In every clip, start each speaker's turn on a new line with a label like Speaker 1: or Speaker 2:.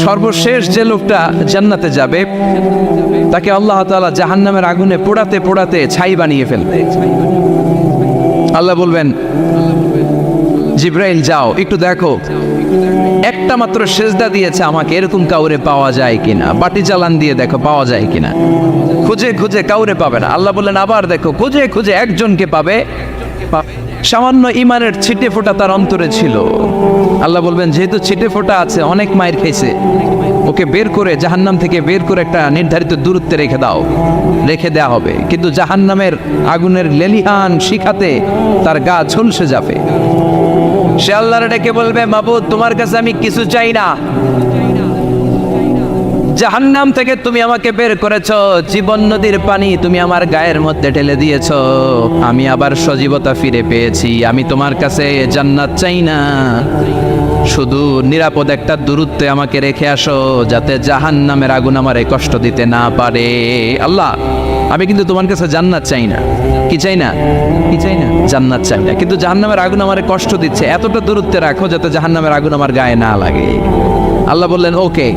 Speaker 1: সর্বশেষ যে লোকটা জান্নাতে যাবে তাকে আল্লাহ তাআলা জাহান্নামের আগুনে পোড়াতে পোড়াতে ছাই বানিয়ে ফেলবে। আল্লাহ বলবেন, জিব্রাইল যাও একটু দেখো, একটা মাত্র সেজদা দিয়েছে আমাকে, এরকম কাউরে পাওয়া যায় কিনা, বাটি চালান দিয়ে দেখো পাওয়া যায় কিনা। খুঁজে খুঁজে কাউরে পাবে না। আল্লাহ বললেন আবার দেখো, খুঁজে খুঁজে একজনকে পাবে, সামান্য ইমানের ছিটে ফোঁটা তার অন্তরে ছিল। আল্লাহ বলবেন যেহেতু ছিটে ফোঁটা আছে, অনেক মায়ের খেয়েছে, ওকে বের করে জাহান্নাম থেকে বের করে একটা নির্ধারিত দূরত্বে রেখে দাও, রেখে দেয়া হবে। কিন্তু জাহান্নামের আগুনের লেলিহান শিখাতে তার গা ঝলসে যাবে। সে আল্লাহর ডেকে বলবে, মাবুদ তোমার কাছে আমি কিছু চাই না, জাহান্নাম থেকে তুমি আমাকে বের করেছো, জীবন নদীর পানি তুমি আমার গায়ের মধ্যে ঢেলে দিয়েছো, আমি আবার সজীবতা ফিরে পেয়েছি, আমি তোমার কাছে জান্নাত চাই না, শুধু নিরাপদ একটা দূরত্বে আমাকে রেখে আসো, যাতে জাহান্নামের আগুন আমারে কষ্ট দিতে না পারে। আল্লাহ আমি কিন্তু তোমার কাছে জান্নাত চাই না। কি চাই না? কি চাই না? জান্নাত চাই না, কিন্তু জাহান্নামের আগুন আমারে কষ্ট দিচ্ছে, এতটা দূরত্বে রাখো যাতে জাহান্নামের আগুন আমার গায়ে না লাগে। আল্লাহ বললেন ওকে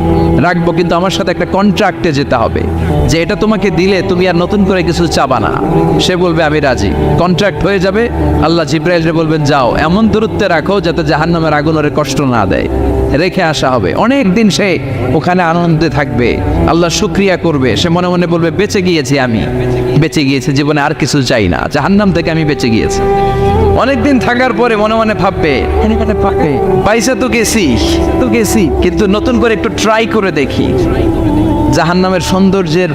Speaker 1: রাখবো, কিন্তু আমার সাথে একটা কন্ট্রাক্টে যেতে হবে, যে এটা তোমাকে দিলে তুমি আর নতুন করে কিছু চাবা না। সে বলবে আমি রাজি, কন্ট্রাক্ট হয়ে যাবে। আল্লাহ জিব্রাইলকে বলবেন যাও এমন দূরত্বে রাখো যাতে জাহান্নামের আগুন ওরে কষ্ট না দেয়, রেখে আসা হবে। অনেক দিন সে ওখানে আনন্দে থাকবে, আল্লাহ শুকরিয়া করবে, সে মনে মনে বলবে বেঁচে গিয়েছি, আমি বেঁচে গিয়েছি, জীবনে আর কিছু চাই না, জাহান্নাম থেকে আমি বেঁচে গিয়েছি। অনেকদিন থাকার পরে মনে মনে ভাববে পয়সা তো গেছি, কিন্তু নতুন করে একটু ট্রাই করে দেখি, জাহান্নামের সৌন্দর্যের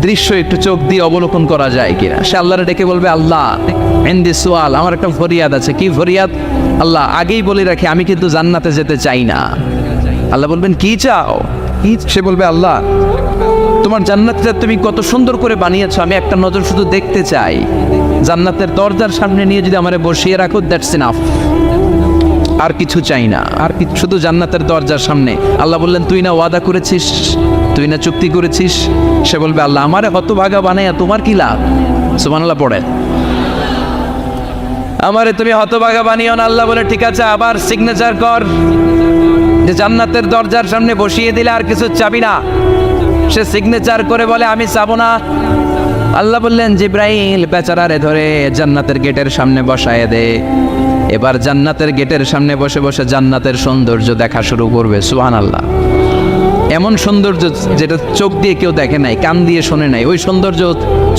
Speaker 1: দৃশ্য একটু চোখ দিয়ে অবলোকন করা যায় কিনা। সে আল্লাহরে ডেকে বলবে, আল্লাহ ইনদি সুআল, আমার একটা ফরিয়াদ আছে। কি ফরিয়াদ? আল্লাহ আগেই বলে রাখি আমি কিন্তু জান্নাতে যেতে চাই না। আল্লাহ বলবেন কি চাও? সে বলবে আল্লাহ তোমার জান্নাতটা তুমি কত সুন্দর করে বানিয়েছো, আমি একটা নজর শুধু দেখতে চাই, জান্নাতের দরজার সামনে নিয়ে যদি আমারে বসিয়ে রাখো, দ্যাটস ইনাফ, আর কিছু চাই না, আর শুধু জান্নাতের দরজার সামনে। আল্লাহ বললেন তুই না ওয়াদা করেছিস, তুই না চুক্তি করেছিস। সে বলবে আল্লাহ আমারে হতভাগা বানাইয়া তোমার কি লাভ? সুবহানাল্লাহ পড়ে, আমারে তুমি হতভাগা বানিও না। আল্লাহ বলে ঠিক আছে, আবার সিগনেচার কর যে জান্নাতের দরজার সামনে বসিয়ে দিলে আর কিছু চাবি না। সে সিগনেচার করে বলে আমি চাবো না। আল্লাহ বললেন জিব্রাইল বেচারারে ধরে জান্নাতের গেটের সামনে বসায় দে। এবার জান্নাতের গেটের সামনে বসে বসে জান্নাতের সৌন্দর্য দেখা শুরু করবে। সুবহানাল্লাহ, এমন সৌন্দর্য যেটা চোখ দিয়ে কেউ দেখে নাই, কান দিয়ে শোনে নাই, ওই সৌন্দর্য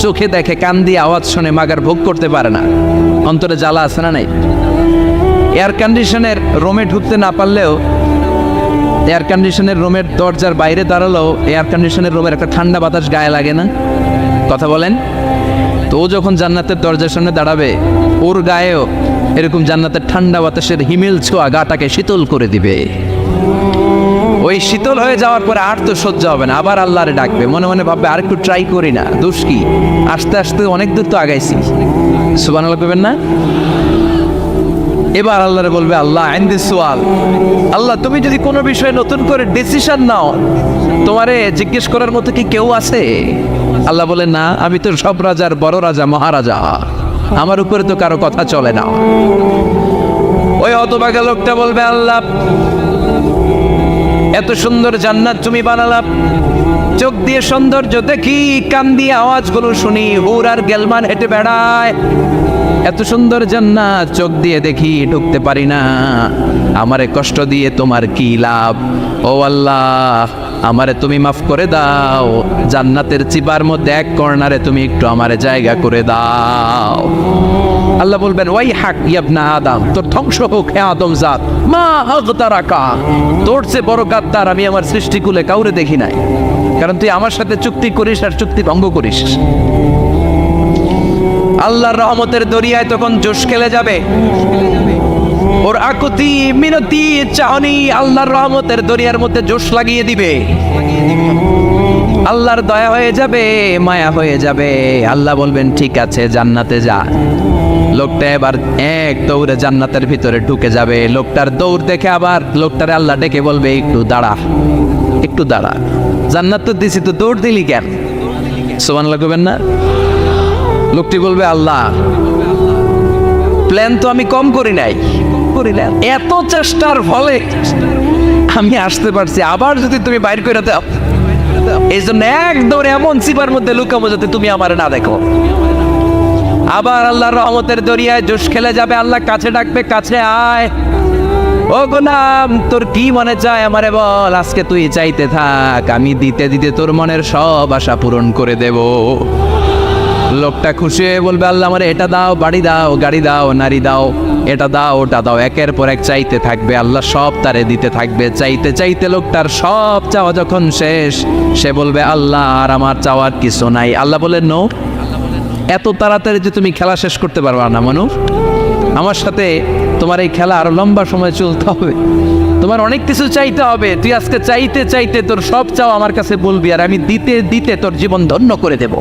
Speaker 1: চোখে দেখে, কান দিয়ে আওয়াজ শোনে, মাগার ভোগ করতে পারে না। অন্তরে জ্বালা আছে না নাই? এয়ার কন্ডিশনের রুমে ঢুকতে না পারলেও, এয়ার কন্ডিশনের রুমের দরজার বাইরে দাঁড়ালেও এয়ার কন্ডিশনের রুমের একটা ঠান্ডা বাতাস গায়ে লাগে না? কথা বলেন তো। ও যখন জান্নাতের দরজার সামনে দাঁড়াবে, ওর গায়েও এরকম জান্নাতের ঠান্ডা বাতাসের হিমেল ছোঁয়া গাটাকে শীতল করে দিবে। ওই শীতল হয়ে যাওয়ার পরে আর তো সহ্য হবে না, আবার আল্লাহরে ডাকবে, মনে মনে ভাববে আর একটু ট্রাই করি না, দোষ কি, আস্তে আস্তে অনেক দূর তো আগাইছি। সুবহানাল্লাহ করবেন না? এবার আল্লাহরে বলবে আল্লাহ ইনদি সুআল, আল্লাহ তুমি যদি কোনো বিষয়ে নতুন করে ডিসিশন নাও, তোমারে জিজ্ঞেস করার মতো কি কেউ আছে? আল্লাহ বলে না, আমি তো সব রাজার বড় রাজা, মহারাজা, আমার উপরে তো কারো কথা চলে না। ওই হতভাগা লোকটা বলবে আল্লাহ এত সুন্দর জান্নাত তুমি বানালাম, চোখ দিয়ে সৌন্দর্য দেখি, কান দিয়ে আওয়াজগুলো শুনি, হুর আর গেলমান হেঁটে বেড়ায়, এত সুন্দর জান্নাত চোখ দিয়ে দেখি, ঢুকতে পারি না, আমারে কষ্ট দিয়ে তোমার কি লাভ? ও আল্লাহ আমারে তুমি মাফ করে দাও, জান্নাতের চিপার মধ্যে এক কর্নারে তুমি একটু আমারে জায়গা করে দাও। আল্লাহ বলবেন ওয়াই হাক ইবনা আদম, তোর ধ্বংস হোক হে আদম জাত, মা আগতারাকা, তোর চেয়ে বড় গাদ্দার আমি আমার সৃষ্টিকুলে কাউরে দেখি নাই, কারণ তুই আমার সাথে চুক্তি করিস আর চুক্তি ভঙ্গ করিস। আল্লাহর রহমতের দরিয়ায় তখন জোশ খেলে যাবে, ওর আকুতি মিনতি চাহনি আল্লাহর রহমতের দরিয়ার মধ্যে জোশ লাগিয়ে দিবে। আল্লাহর দয়া হয়ে যাবে, মায়া হয়ে যাবে। আল্লাহ বলবেন ঠিক আছে জান্নাতে যা। লোকটা এবার এক দৌড়ে জান্নাতের ভিতরে ঢুকে যাবে। লোকটার দৌড় দেখে আবার লোকটারে আল্লাহ ডেকে বলবে একটু দাঁড়া, একটু দাঁড়া, জান্নাত তো দিছি, তো দৌড় দিলি কেন? সুবহানাল্লাহ কইবেন না? লোকটি বলবে আল্লাহ প্ল্যান তো আমি কম করি নাই, এত চেষ্টার ফলে আমি আসতে পারছি, আবার যদি তুমি বাইর করে দাও, এই জন্য একদম এমন সিপার মধ্যে লুকাবো যাতে তুমি আমার না দেখো। আবার আল্লাহর রহমতের দরিয়ায় জোশ খেলে যাবে, আল্লাহ কাছে ডাকবে, কাছে আয় ও গোলাম, তোর কি মনে চায় আমারে বল, আজকে তুই চাইতে থাক, আমি দিতে দিতে তোর মনের সব আশা পূরণ করে দেব। লোকটা খুশি হয়ে বলবে, আল্লাহ আমারে এটা দাও, বাড়ি দাও, গাড়ি দাও, নারী দাও, এটা দাও, ওটা দাও, একের পর এক চাইতে থাকবে, আল্লাহ সব তারে দিতে থাকবে। চাইতে চাইতে লোকটার সব চাওয়া যখন শেষ, সে বলবে, আল্লাহ আর আমার চাওয়ার কিছু নাই। আল্লাহ বলেন, নো, এত তাড়াতাড়ি যে তুমি খেলা শেষ করতে পারবা না মানু, আমার সাথে তোমার এই খেলা আরো লম্বা সময় চলতে হবে, তোমার অনেক কিছু চাইতে হবে। তুই আজকে চাইতে চাইতে তোর সব চাও আমার কাছে বলবি, আর আমি দিতে দিতে তোর জীবন ধন্য করে দেব।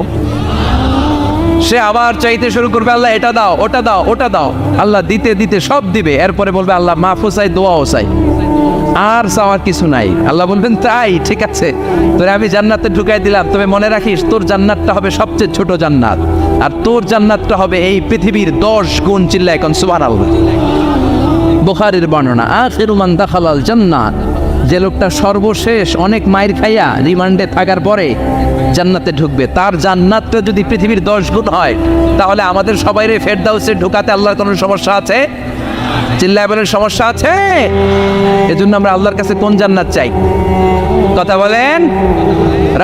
Speaker 1: সে আবার চাইতে শুরু করবে, আল্লাহ এটা দাও, ওটা দাও, ওটা দাও, আল্লাহ দিতে দিতে সব দিবে। এরপরে বলবে, আল্লাহ মাফও চাই, দোয়াও চাই, আর চাওয়ার কিছু নাই। আল্লাহ বলবেন, তাই ঠিক আছে, তোরে আমি জান্নাতে ঢুকাই দিলাম, তবে মনে রাখিস তোর জান্নাতটা হবে সবচেয়ে ছোট জান্নাত, আর তোর জান্নাতটা হবে এই পৃথিবীর 10 গুণ। চিল্লা এখন সুবহানাল্লাহ। বুখারীর বর্ণনা, আখিরু মান দাখালাল জান্নাত, যে লোকটা সর্বশেষ অনেক মাইর খাইয়া রিমান্ডে থাকার পরে জান্নাতে ঢুকবে, তার জান্নাতটা যদি পৃথিবীর 10 গুণ হয়, তাহলে আমাদের সবাইরে ফেরদাউসে ঢুকাতে আল্লাহর কোনো সমস্যা আছে? চিল্লায় বলেন, সমস্যা আছে? এজন্য আমরা আল্লাহর কাছে কোন জান্নাত চাই? কথা বলেন।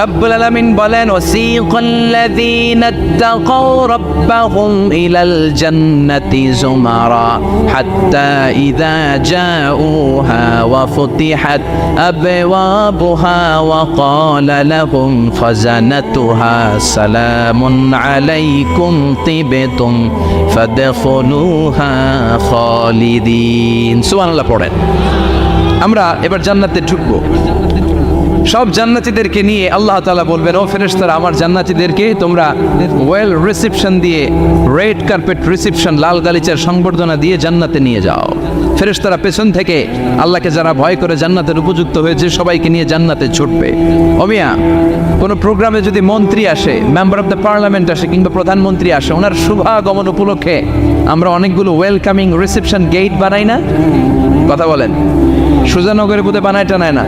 Speaker 1: রব্বুল আলামিন বলেন, ওয়াসিকাল্লাযীনা তাকাউ রাব্বাহুম ইলাল জান্নাতি যুমারা হাত্তা ইযা জাউহা ওয়া ফুতিহাত আবওয়াবুহা ওয়া ক্বালা লাহুম খাজানাতুহা সালামুন আলাইকুম তিবতুম ফাদখুলুহা খালিদিন। সুবহানাল্লাহ পড়েন। আমরা এবার জান্নাতে ঢুকবো। সব জান্নাতীদেরকে নিয়ে আল্লাহ তাআলা বলবেন, ও ফেরেশতারা, আমার জান্নাতীদেরকে তোমরা ওয়েল রিসেপশন দিয়ে, রেড কার্পেট রিসেপশন, লাল গালিচার সংবর্ধনা দিয়ে জান্নাতে নিয়ে যাও। ফেরেশতারা পেছন থেকে আল্লাহকে যারা ভয় করে জান্নাতের উপযুক্ত হয়েছে সবাইকে নিয়ে জান্নাতে ছুটবে। ও মিয়া, কোনো প্রোগ্রামে যদি মন্ত্রী আসে, মেম্বার অফ দ্য পার্লামেন্ট আসে, কিংবা প্রধানমন্ত্রী আসে, ওনার শুভাগমন উপলক্ষে আমরা অনেকগুলো ওয়েলকামিং রিসেপশন গেট বানাই না? কথা বলেন। সুজানগরে বোধে বানায় টানায় না?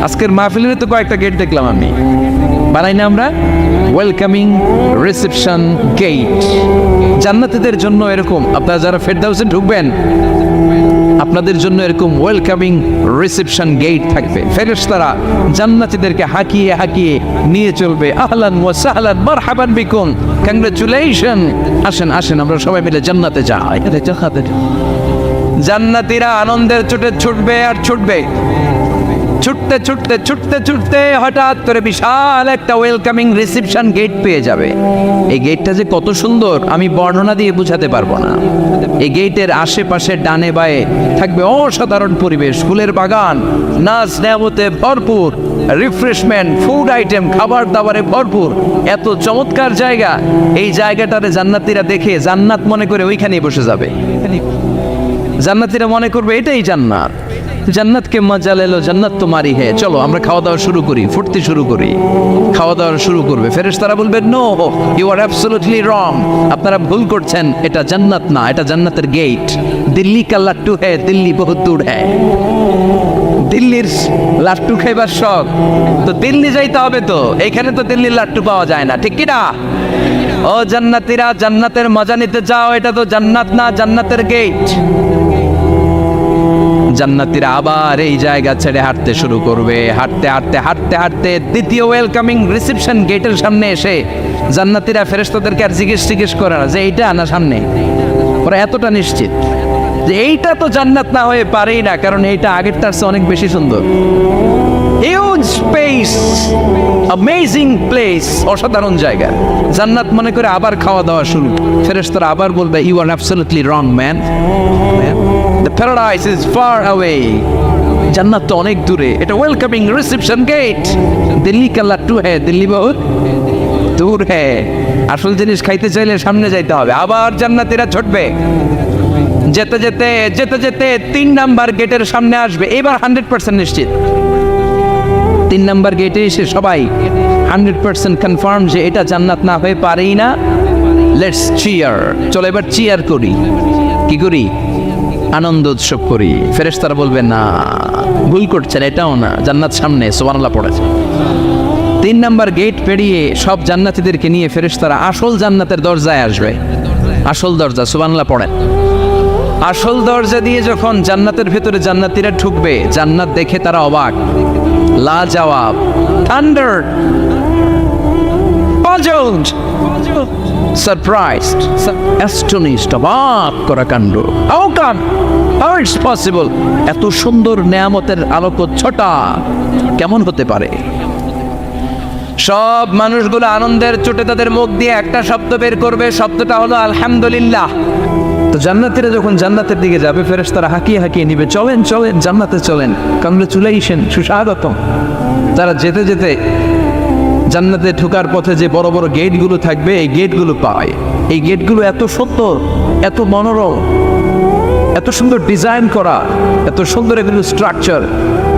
Speaker 1: আজকের মাহফিলের তো কয়েকটা গেট দেখলাম আমি, বানাই না আমরা? ওয়েলকামিং রিসেপশন গেট জান্নাতীদের জন্য এরকম। আপনারা যারা ফেরদাউসে ঢুকবেন, আপনাদের জন্য এরকম ওয়েলকামিং রিসেপশন গেট থাকবে। ফেরেশতারা জান্নাতীদেরকে হাঁকিয়ে হাঁকিয়ে নিয়ে চলবে, আহলান ওয়া সাহলান মারহাবান বিকুম, কংগ্রাচুলেশন, আসেন আসেন আমরা সবাই মিলে জান্নাতে যাই। জান্নাতীরা আনন্দের চোটে ছুটবে আর ছুটবে। ছুটতে ছুটতে ছুটতে ছুটতে হঠাৎ করে বিশাল একটা ওয়েলকামিং রিসেপশন গেট পেয়ে যাবে। এই গেটটা যে কত সুন্দর আমি বর্ণনা দিয়ে বোঝাতে পারবো না। এই গেটের আশেপাশে ডানে বায়ে থাকবে অসাধারণ পরিবেশ, ফুলের বাগান, নাচ নেয়ামতে ভরপুর, রিফ্রেশমেন্ট, ফুড আইটেম, খাবার দাবারে ভরপুর, এত চমৎকার জায়গা। এই জায়গাটারে জান্নাতীরা দেখে জান্নাত মনে করে ওইখানেই বসে যাবে। জান্নাতীরা মনে করবে এটাই জান্নাত। জান্নাতকে মজা লেলো, জান্নাত তোমারই হে, চলো আমরা খাওয়া দাওয়া শুরু করি, ফুটতে শুরু করি। খাওয়া দাওয়া শুরু করবে। ফেরেশতারা বলবে, no, you are absolutely wrong, আপনারা ভুল করছেন, এটা জান্নাত না, এটা জান্নাতের গেট। দিল্লি কা লাট্টু হ্যায়, দিল্লি বহুত দূর হ্যায়। দিল্লির লাট্টু খাইবার শখ তো দিল্লি যাইতে হবে, তো এইখানে তো দিল্লির লাট্টু পাওয়া যায় না, ঠিক কি না? ও জান্নাতীরা, জান্নাতের মজা নিতে চাও? এটা তো জান্নাত না, জান্নাতের গেট। জান্নাতীরা আবার এই জায়গা ছেড়ে হাঁটতে শুরু করবে। হাঁটতে হাঁটতে হাঁটতে হাঁটতে দ্বিতীয় ওয়েলকামিং রিসেপশন গেটের সামনে এসে জান্নাতীরা ফেরেশতাদেরকে আর জিজ্ঞেস করে না যে এইটা না সামনে, ওরা এতটা নিশ্চিত যে এইটা তো জান্নাত না হয়ে পারেই না, কারণ এইটা আগেরটার চেয়ে অনেক বেশি সুন্দর। হিউজ স্পেস, অ্যামেজিং প্লেস, অসাধারণ জায়গা। জান্নাত মনে করে আবার খাওয়া দাওয়া শুরু। ফেরেশতারা আবার বলবে, you are absolutely wrong man, the paradise is far away. জান্নাত তো অনেক দূরে, এটা ওয়েলকামিং রিসেপশন গেট। দিল্লি কা লাট্টু হ্যায়, দিল্লি বহুত দূর হ্যায়। আসল জিনিস খাইতে চাইলে সামনে যাইতে হবে। আবার জান্নাতীরা ছুটবে। যেতে যেতে যেতে যেতে 3 নাম্বার গেটের সামনে আসবে। এবার 100% নিশ্চিত। 3 নাম্বার গেটে এসে সবাই 100% কনফার্ম যে এটা জান্নাত না হয়ে পারেই না। লেটস চিয়ার, চলো এবার চিয়ার করি। কি করি? আনন্দ উৎসব করি। ফেরেশতারা বলবে না, ভুল করছেন, এটাও না, জান্নাত সামনে, সুবহানাল্লাহ পড়েছে। 3 নাম্বার গেট পেরিয়ে সব জান্নাতীদেরকে নিয়ে ফেরেশতারা আসল জান্নাতের দরজায় আসবে। আসল দরজা, সুবহানাল্লাহ পড়েন। আসল দরজা দিয়ে যখন জান্নাতের ভেতরে জান্নাতীরা ঢুকবে, জান্নাত দেখে তারা অবাক, লাজবাব, থান্ডার, puzzled, surprised, astonished, অবাক করা কাণ্ড। How come? How it's possible? এত সুন্দর নেয়ামতের আলোকচ্ছটা কেমন হতে পারে? সব মানুষগুলো আনন্দের চোটে তাদের মুখ দিয়ে একটা শব্দ বের করবে, শব্দটা হলো আলহামদুলিল্লাহ। তো জান্নাতীরা যখন জান্নাতের দিকে যাবে, ফেরেশতারা হাঁকিয়ে হাঁকিয়ে নিবে, চলেন চলেন জান্নাতে চলেন, কংগ্রেচুলেশন, সুস্বাগতম। তারা যেতে যেতে জান্নাতে ঢোকার পথে যে বড় বড় গেটগুলো থাকবে, এই গেটগুলো পায়। এই গেটগুলো এত সুন্দর, এত মনোরম, এত সুন্দর ডিজাইন করা, এত সুন্দর এগুলো structure,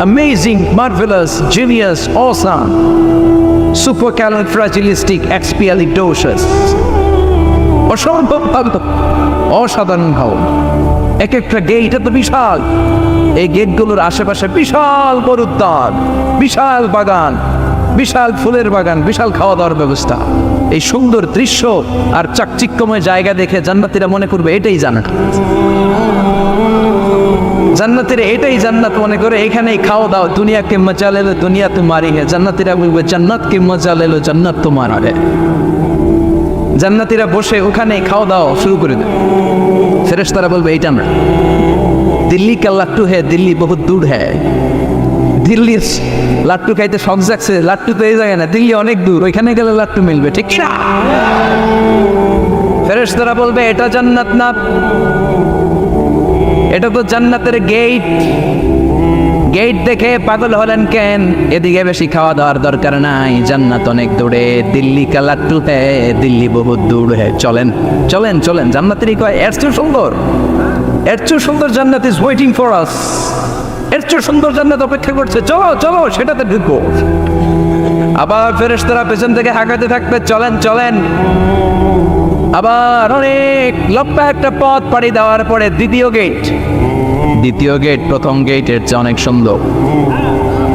Speaker 1: amazing, marvellous, genius, awesome, supercalifragilisticexpialidocious, অসম্ভব ভালো, অসাধারণ ভালো। এক একটা গেট এত বিশাল, এই গেটগুলোর আশেপাশে বিশাল বড় উদ্যান, বিশাল বাগান, বিশাল ফুলের বাগান, বিশাল খাওয়া দাওয়ার ব্যবস্থা। এই সুন্দর দৃশ্য আর চাকচিক্যময় জায়গা দেখে জান্নাতীরা মনে করবে এটাই জান্নাত। জান্নাতীরা এটাই জান্নাত মনে করে, এখানেই খাওয়া দাওয়া। দুনিয়া কে মজা লে লো দুনিয়া তোমারি হে। জান্নাতীরা বলবে জান্নাত কে মজা লে লো জান্নাত তোমারা হে। জান্নাতীরা বসে ওখানে খাওয়া দাওয়া শুরু করে দেবে। ফেরেশতারা বলবে এইটা না, দিল্লি কা লাট্টু হে, দিল্লি বহুত দূর হ্যাঁ। দিল্লির লাট্টু খাইতে শখ জাগছে, লাট্টু তো এই জায়গায় না, দিল্লি অনেক দূর, ওইখানে গেলে লাট্টু মিলবে, ঠিক না? ফেরেশতারা বলবে এটা জান্নাত না, এটা তো জান্নাতের গেট। গেট দেখে পাগল হলেন কেন? এদিকে বেশি খাওয়া দাওয়ার দরকার নাই, জান্নাত অনেক দূরে, দিল্লি কা লাট্টু হে, দিল্লি বহুত দূর হে। চলেন চলেন চলেন। জান্নাতেরই কয় এর চেয়ে সুন্দর, এর চেয়ে সুন্দর জান্নাত ইজ ওয়েটিং ফর আস, এর চেয়ে সুন্দর জান্নাত অপেক্ষা করছে, চলো চলো সেটাতে ঢুকবো। আবার ফেরেশতারা পেছন থেকে হাঁকাতে থাকবে, চলেন চলেন। আবার অনেক লম্বা একটা পথ পাড়ি দেওয়ার পরে দ্বিতীয় গেট। দ্বিতীয় গেট প্রথম গেটের চেয়ে অনেক সুন্দর।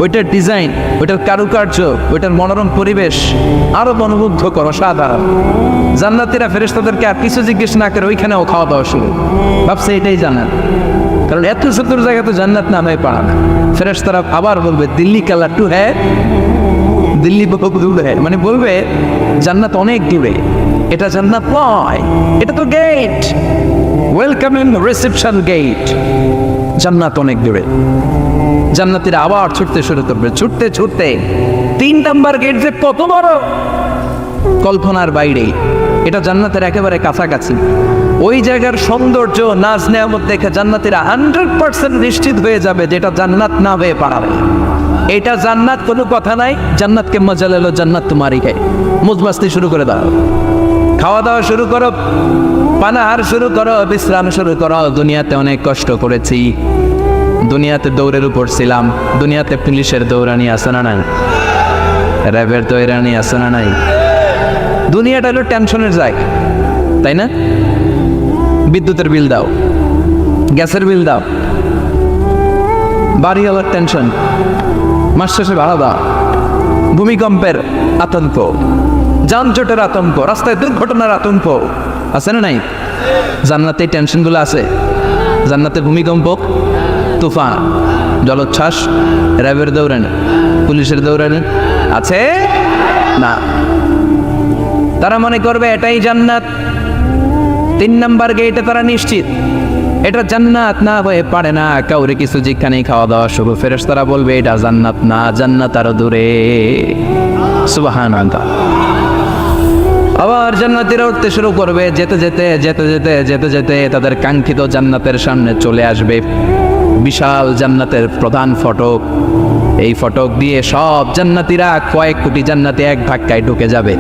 Speaker 1: ওইটার ডিজাইন, ওইটার কারুকার্য, ওইটার মনোরম পরিবেশ আরো মনোমুগ্ধ করো, সাধারণ। জান্নাতীরা ফেরেশতাদেরকে আর কিছু জিজ্ঞেস না করে ওইখানেও খাওয়া দাওয়া শুরু। ভাবছে এটাই জান্নাত, কারণ এত সুন্দর জায়গা তো জান্নাত নামে পারা না। ফেরেশতারা আবার বলবে দিল্লি কা লাট্টু হ্যাঁ, দিল্লি বহুত দূর হ্যাঁ, মানে বলবে জান্নাত অনেক দূরে, এটা জান্নাত নয়, এটা তো gate, welcome in reception gate, জান্নাত অনেক দূরে। জান্নাতীরা আবার ছুটতে শুরু করবে, ছুটতে ছুটতে 3 নাম্বার গেট যে কত বড়, কল্পনার বাইরে। এটা জান্নাতের একেবারে কাছাকাছি। ওই জায়গার সৌন্দর্য, নাজ নেয়ামত দেখে জান্নাতীরা 100% নিশ্চিত হয়ে যাবে যে এটা জান্নাত না হয়ে পারাবে। এটা জান্নাত, কোনো কথা নাই। জান্নাতকে মজা লেলো জান্নাত তোমারই হে। মুজমাস্তি শুরু করে দাও, খাওয়া দাওয়া শুরু করো, পানাহার শুরু করো, বিশ্রাম শুরু করো। দুনিয়াতে অনেক কষ্ট করেছি, দুনিয়াতে দৌড়ের উপর ছিলাম, দুনিয়াতে পুলিশের দৌড়ানি আছে না নাই, র্যাবের দৌড়ানি আছে না নাই। দুনিয়াটা হলো টেনশনের জায়গা, তাই না? বিদ্যুতের বিল দাও, গ্যাসের বিল দাও, বাড়িওয়ালার টেনশন, মাস শেষে ভাড়া দাও, ভূমিকম্পের আতঙ্ক, যানজটের আতঙ্ক, রাস্তায় দুর্ঘটনার আতঙ্ক আছে না নাই? জান্নাতে এই টেনশনগুলো আছে। জান্নাতে ভূমিকম্প, তুফান, জলোচ্ছ্বাস, র্যাবের দৌড়ানি, পুলিশের দৌড়ানি আছে না। তারা মনে করবে এটাই জান্নাত। 3 নাম্বার গেটে তারা নিশ্চিত এটা জান্নাত না হয়ে পারে না। কাউরে কিছু যেখানেই খাওয়া দাওয়া শুরু। ফেরেশতারা বলবে এটা জান্নাত না, জান্নাত আরো দূরে। সুবহানাল্লাহ। আবার জান্নাতীরা উঠতে শুরু করবে, যেতে যেতে যেতে যেতে যেতে যেতে তাদের কাঙ্ক্ষিত জান্নাতের সামনে চলে আসবে। বিশাল জান্নাতের প্রধান ফটক। এই ফটক দিয়ে সব জান্নাতীরা, কয়েক কোটি জান্নাতি এক ধাক্কায় ঢুকে যাবে।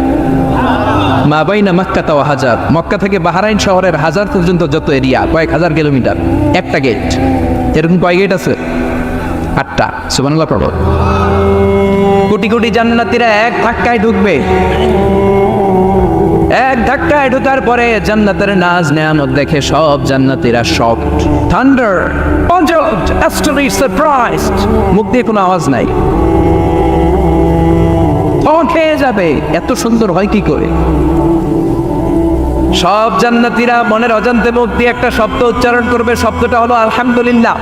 Speaker 1: মা বাইনা মক্কা ওয়া হাজার, মক্কা থেকে বাহরাইন শহরের হাজার পর্যন্ত যত এরিয়া, কয়েক হাজার কিলোমিটার, একটা গেট। এরকম কয় গেট আছে? 8টা। সুবহানাল্লাহ পড়ো। কোটি কোটি জান্নাতীরা এক ধাক্কায় ঢুকবে। এক ধাক্কায় ঢোকার পরে জান্নাতের নাজ নেয়ামত দেখে সব জান্নাতীরা shocked, thunder, puzzled, astonished, surprised. মুখ দিয়ে কোনো আওয়াজ নাই, খেয়ে যাবে, এত সুন্দর হয় কি করে? সব জান্নাতীরা মনের অজান্তে মুখ দিয়ে একটা শব্দ উচ্চারণ করবে, শব্দটা হলো আলহামদুলিল্লাহ।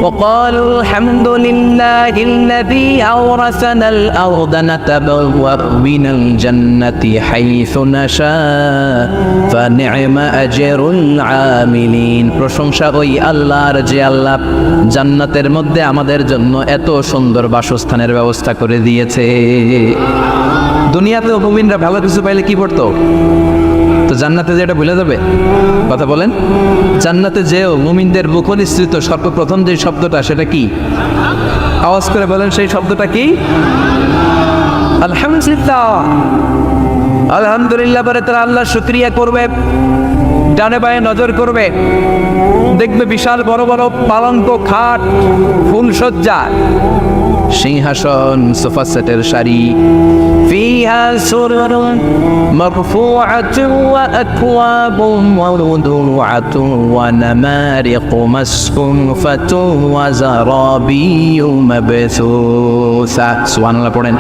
Speaker 1: وقالوا الحمد لله الذي أورثنا الأرض نتبوأ من الجنة حيث نشاء فنعم أجر العاملين। প্রশংসা ওই আল্লাহর যে আল্লাহ জান্নাতের মধ্যে আমাদের জন্য এত সুন্দর বাসস্থানের ব্যবস্থা করে দিয়েছে। দুনিয়াতেও মুমিনরা ভালো কিছু পাইলে কি করতো? তো জান্নাতে যেটা ভুলে যাবে? কথা বলেন। জান্নাতে যেও মুমিনদের মুখ নিঃসৃত সর্বপ্রথম যে শব্দটা, সেটা কি? আওয়াজ করে বলেন, সেই শব্দটা কি? আলহামদুলিল্লাহ। আলহামদুলিল্লাহ বলে তারা আল্লাহ শুকরিয়া করবে, ডানে বায়ে নজর করবে, দেখবে বিশাল বড় বড় পালঙ্ক, খাট, ফুলসজ্জা, সিংহাসন, সোফা সেটের সারি, ফিহা সুরুরুন মারফুআতুন ওয়া আকওয়াবুন মাওদুআতুন ওয়া নামারিকু মাসফুফাতুন ওয়া যারাবিয়্যু মাবসুসা। সুবহানাল্লাহ পড়েন।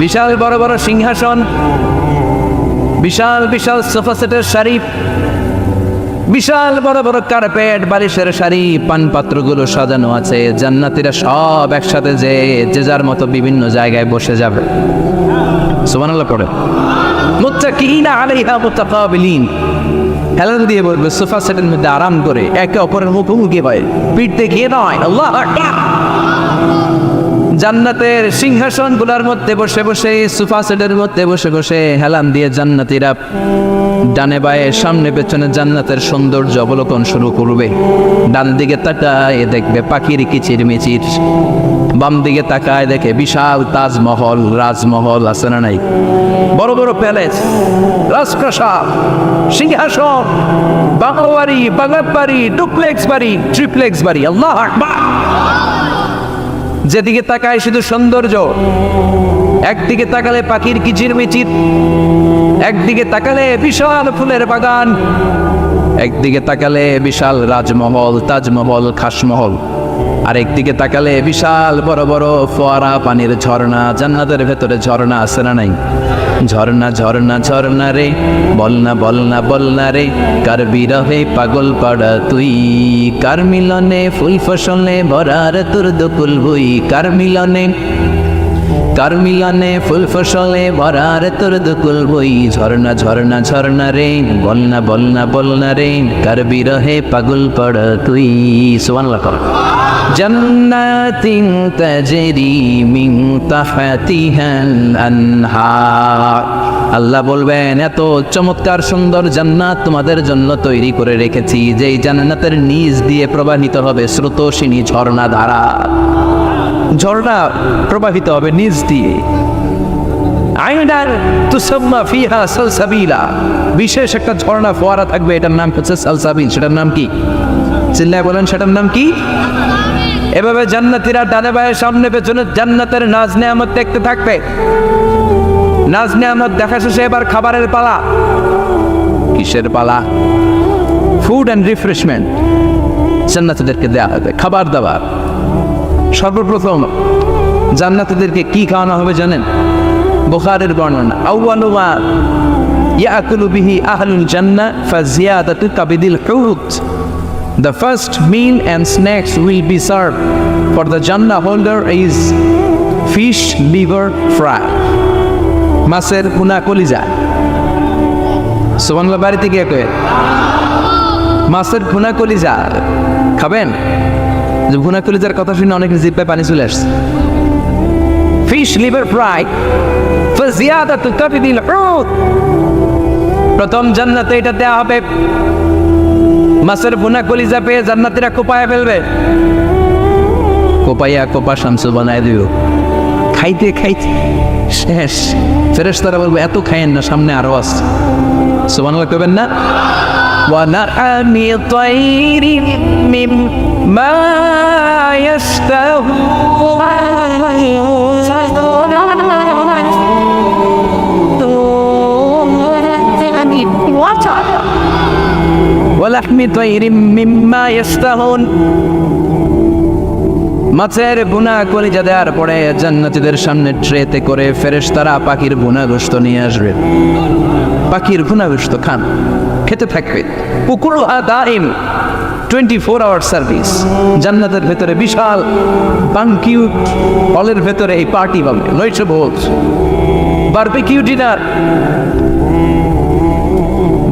Speaker 1: বিশাল বড় বড় সিংহাসন, বিশাল বিশাল সোফা সেটের সারি, বিশাল বড় বড় কার্পেট, বালিশের শাড়ি, পানপাত্রগুলো সাজানো আছে। জান্নাতীরা সব একসাথে যে যার মতো বিভিন্ন জায়গায় বসে যাবে। সুবহানাল্লাহ পড়ে। মুত্তাকিইনা আলাইহা মুতাকাবিলিন, হেলান দিয়ে বলবে সোফা সেটের মধ্যে আরাম করে, একে অপরের মুখোমুখি হয়, পিঠ দেখিয়ে নয়। আল্লাহ আকবার। জান্নাতের সিংহাসনগুলোর মধ্যে বসে বসে, সোফা সেটের মধ্যে বসে বসে হেলান দিয়ে জান্নাতীরা ডানে বায়ে সামনে পেছনে জান্নাতের সৌন্দর্য অবলোকন শুরু করবে। ডান দিকে তাকায় দেখবে পাখির কিচিরমিচির, বাম দিকে তাকায় দেখে বিশাল তাজমহল, রাজমহল আছে না নাই? বড় বড় প্যালেস, রাজপ্রাসাদ, সিংহাসন, বাংলো বাড়ি, বাংলা বাড়ি, ডুপ্লেক্স বাড়ি, ট্রিপ্লেক্স বাড়ি। আল্লাহ আকবার। যেদিকে তাকায় শুধু সৌন্দর্য। একদিকে তাকালে পাখির কিচিরমিচির, একদিকে তাকালে বিশাল ফুলের বাগান, একদিকে তাকালে বিশাল রাজমহল, তাজমহল, খাসমহল, আর একদিকে তাকালে বিশাল বড় বড় ফোয়ারা, পানির ঝর্ণা। জান্নাতের ভেতরে ঝর্ণা আছে না নাই? ঝর্ণা ঝর্ণা ঝর্ণা রে, বলনা বলনা বলনা রে, কার বিরহে পাগল পাড়া তুই, কার মিলনে ফুল ফসলে ভরার তোর দকুল বই, কার মিলনে, কার মিলনে ফুল ফসলে ভরার তোর দকুল বই। ঝর্ণা ঝর্ণা ঝর্ণা রে, বলনা বলনা বলনা রে, কার বিরহে পাগল পাড়া তুই। সুবহানাল্লাহ। জান্নাতিন তাজরি মিন তাহতিহাল আনহার। আল্লাহ বলবেন, এত চমৎকার সুন্দর জান্নাত তোমাদের জন্য তৈরি করে রেখেছি, যেই জান্নাতের নিচ দিয়ে প্রবাহিত হবে স্রোতস্বিনী ঝর্ণা ধারা। ঝর্ণা প্রবাহিত হবে নিচ দিয়ে। আইনার তুসাম্মা ফিহা সালসাবিলা, বিশেষ একটা ঝর্ণা ফোয়ারা থাকবে, এটার নাম হচ্ছে সালসাবিল। সেটার নাম কি? চিল্লায় বলেন, সেটার নাম কি? এভাবে জান্নাতীরা ডানে বায়ে সামনে পেছনে জান্নাতের নাজ নেয়ামত দেখতে থাকবে। নাজ নেয়ামত দেখা শেষে এবার খাবারের পালা। কিসের পালা? ফুড অ্যান্ড রিফ্রেশমেন্ট জান্নাতীদেরকে দেওয়া হবে, খাবার দাবার। সর্বপ্রথম জান্নাতীদেরকে কি খাওয়ানো হবে জানেন? বুখারীর বর্ণনা, আউয়ালু মা ইয়াকুলু বিহি আহলুল জান্নাহ ফাজিয়াদাতু কাবিদিল হুত। The first meal and snacks will be served for the Jannah holder is fish liver fry, মাছের ভুনা কলিজা। সুবহানাল্লাহ। বাড়িতে গিয়ে কয়ে মাছের ভুনা কলিজা খাবেন? যে ভুনা কলিজার কথা শুনে অনেকের জিহ্বায় পানি চলে আসছে। ফিশ লিভার ফ্রাই ফাজিয়াদাতু কাবিদিল হুত, প্রথম জান্নাতে এটা দেয়া হবে। মাছের ভুনা কলিজা পেয়ে জান্নাতীরা কোপায় ফেলবে, কোপাইয়া কোপা শামসু বানায় দিও। খাইতে খাইতে শেষ। ফেরেশতারা বলবে, এত খাইয়েন না, সামনে আরো আছে। সুবহানাল্লাহ কইবেন না? ওয়া নাআমি তাইরিন মিম্মা ইয়াশতাহুন লাহমি তাইরিম মিম্মা ইস্তাহুন। মাছের ভুনা কলিজা দেওয়ার পরে জান্নাতীদের সামনে ট্রেতে করে ফেরেশতারা পাখির ভুনা গোশত নিয়ে আসবে। পাখির ভুনা গোশত খান, খেতে থাকবে। পুকুরুহা দাইম, 24 আওয়ার সার্ভিস। জান্নাতের ভেতরে বিশাল বানকিউট হলের ভেতরে এই পার্টি হবে, নয়শো ভোজ বারবিকিউ ডিনার,